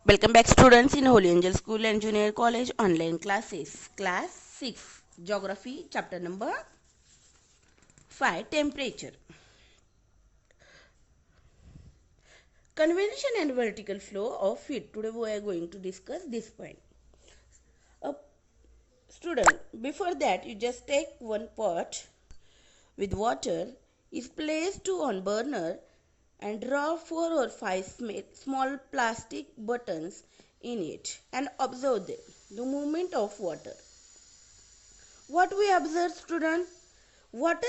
Welcome back students in Holy Angel School and Junior College online classes. Class 6 Geography chapter number 5 Temperature. Convection and vertical flow of heat. Today we are going to discuss this point. Uh, Student, before that you just take one pot with water, is placed on burner and draw 4 or 5 small plastic buttons in it and observe the movement of water. What we observe, student? Water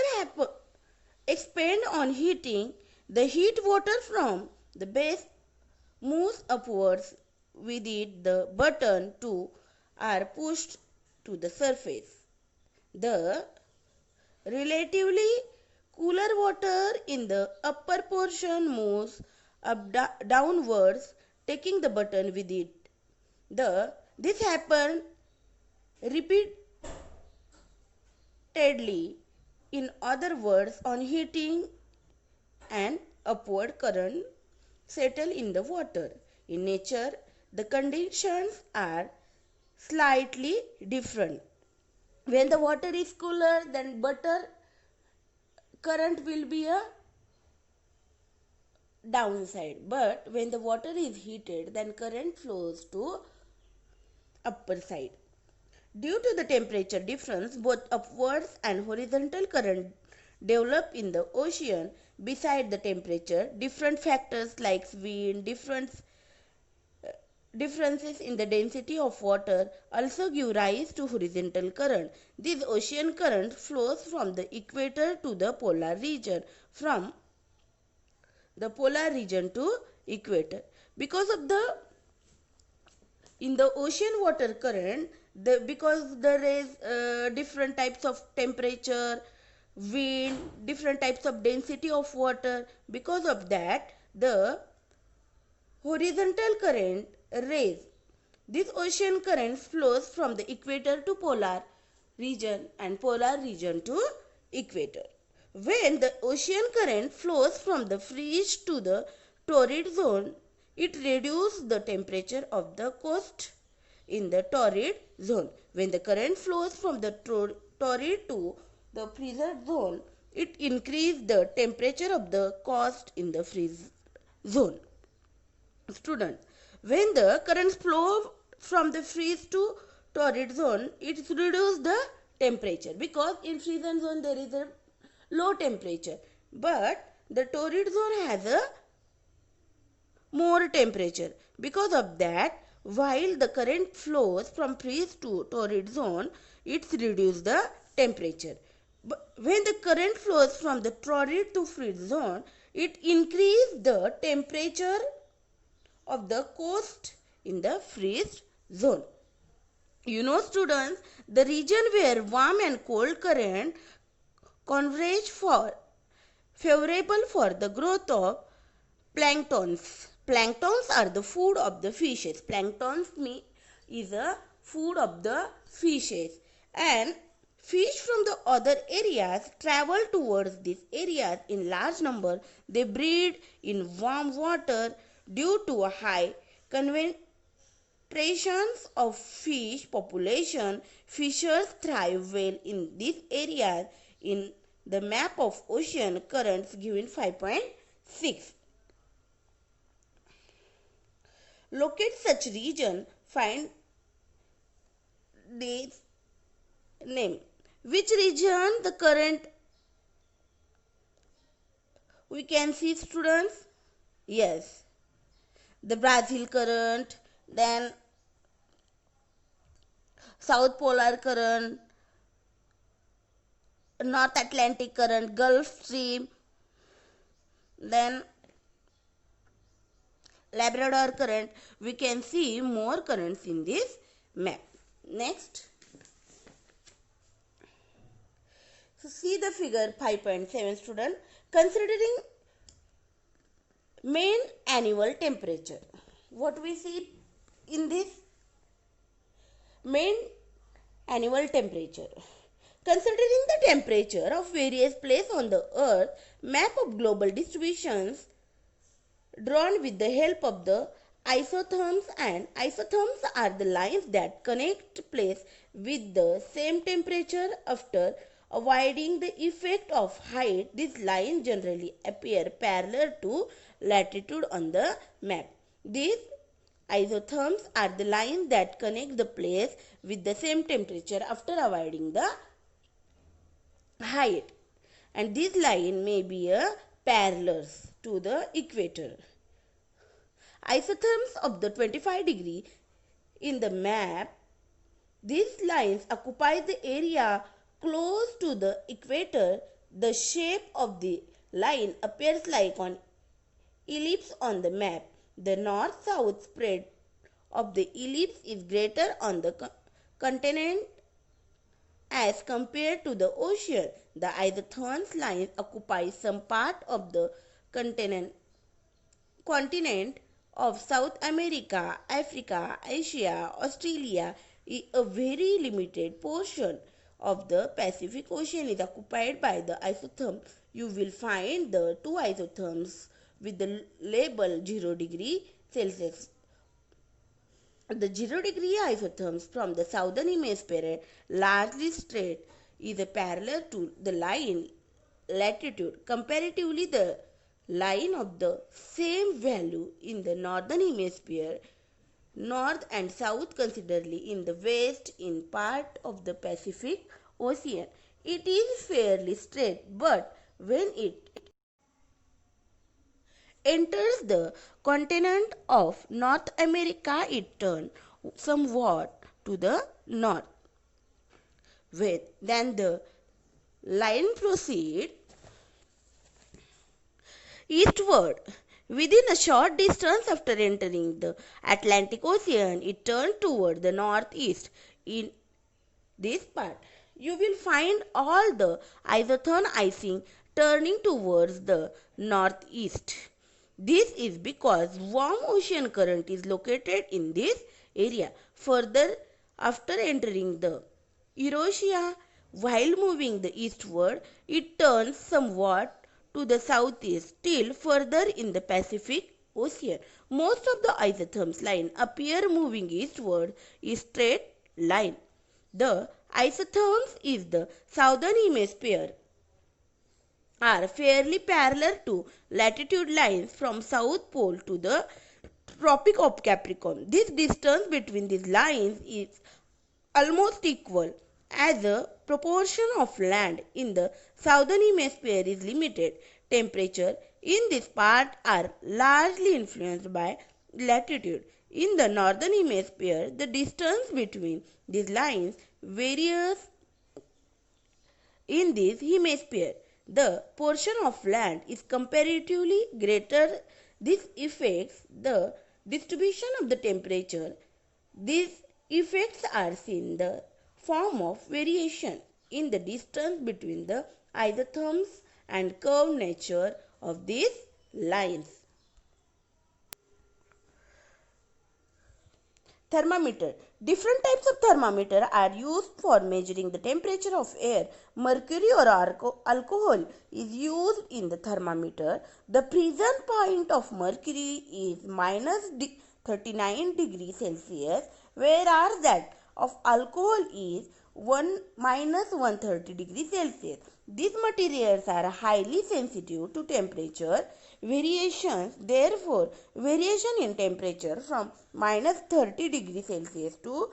expand on heating. The heat water from the base moves upwards. With it, the button too are pushed to the surface. The relatively cooler water in the upper portion moves downwards, taking the button with it. This happens repeatedly. In other words, on heating, an upward current settle in the water. In nature, the conditions are slightly different. When the water is cooler, then butter current will be a downside. But when the water is heated, then current flows to upper side. Due to the temperature difference, both upwards and horizontal current develop in the ocean. Beside the temperature, different factors like wind, differences in the density of water also give rise to horizontal current. This ocean current flows from the equator to the polar region, from the polar region to equator. Because of the in the ocean water current, because there is different types of temperature, wind, different types of density of water, because of that the horizontal current raise. This ocean current flows from the equator to polar region and polar region to equator. When the ocean current flows from the freeze to the torrid zone, it reduces the temperature of the coast in the torrid zone. When the current flows from the torrid to the freezer zone, it increases the temperature of the coast in the freeze zone. Student, when the currents flow from the freeze to torrid zone, it reduces the temperature, because in freeze zone there is a low temperature, but the torrid zone has a more temperature. Because of that, while the current flows from freeze to torrid zone, it reduces the temperature. But when the current flows from the torrid to freeze zone, it increases the temperature of the coast in the freeze zone. You know, students, the region where warm and cold current converge for favorable for the growth of planktons. Planktons are the food of the fishes. Planktons is a food of the fishes, and fish from the other areas travel towards these areas in large number. They breed in warm water. Due to a high concentrations of fish population, fishers thrive well in these areas. In the map of ocean currents given 5.6, locate such region, find this name. Which region the current we can see, students? Yes, the Brazil current, then South Polar current, North Atlantic current, Gulf Stream, then Labrador current. We can see more currents in this map. Next, so see the figure 5.7, student. Considering mean annual temperature, what we see in this mean annual temperature. Considering the temperature of various places on the earth, map of global distributions drawn with the help of the Isotherms are the lines that connect place with the same temperature after avoiding the effect of height. These lines generally appear parallel to latitude on the map. These isotherms are the lines that connect the place with the same temperature after avoiding the height, and this line may be a parallels to the equator. Isotherms of the 25-degree in the map, these lines occupy the area close to the equator. The shape of the line appears like an ellipse on the map. The north-south spread of the ellipse is greater on the continent as compared to the ocean. The isotherms lines occupy some part of the continent of South America, Africa, Asia, Australia. A very limited portion of the Pacific Ocean is occupied by the isotherm. You will find the two isotherms with the label 0 degree Celsius. The 0-degree isotherms from the southern hemisphere, largely straight, is a parallel to the line latitude. Comparatively, the line of the same value in the northern hemisphere, north and south considerably in the west in part of the Pacific Ocean. It is fairly straight, but when it enters the continent of North America, it turns somewhat to the north. Then the line proceeds eastward. Within a short distance after entering the Atlantic Ocean, it turns toward the northeast. In this part, you will find all the isotherm icing turning towards the northeast. This is because warm ocean current is located in this area. Further, after entering the Eurasia, while moving the eastward, it turns somewhat to the southeast, still further in the Pacific Ocean. Most of the isotherms line appear moving eastward in straight line. The isotherms in the southern hemisphere are fairly parallel to latitude lines from South Pole to the Tropic of Capricorn. This distance between these lines is almost equal, as the proportion of land in the southern hemisphere is limited. Temperature in this part are largely influenced by latitude. In the northern hemisphere, the distance between these lines varies. In this hemisphere, the portion of land is comparatively greater. This affects the distribution of the temperature. These effects are seen in the form of variation in the distance between the isotherms and curved nature of these lines. Thermometer. Different types of thermometer are used for measuring the temperature of air. Mercury or alcohol is used in the thermometer. The present point of mercury is minus 39 degrees Celsius, whereas that of alcohol is minus 130 degrees Celsius. These materials are highly sensitive to temperature variations. Therefore, variation in temperature from minus 30 degrees Celsius to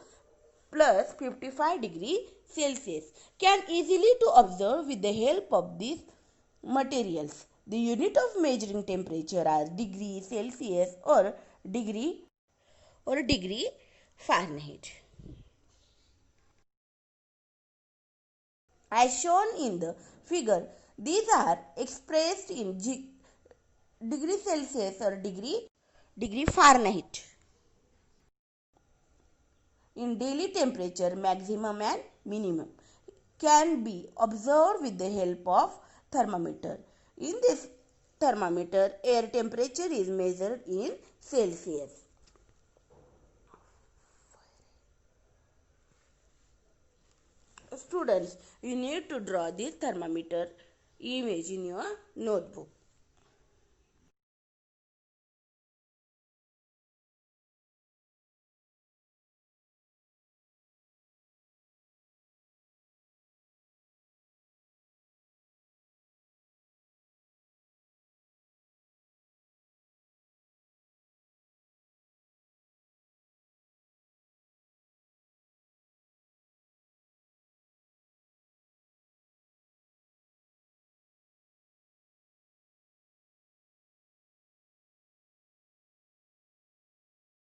plus 55 degrees Celsius can easily to observe with the help of these materials. The unit of measuring temperature are degree Celsius or degree Fahrenheit. As shown in the figure, these are expressed in degree Celsius or degree Fahrenheit. In daily temperature, maximum and minimum can be observed with the help of thermometer. In this thermometer, air temperature is measured in Celsius. Students, you need to draw this thermometer image in your notebook.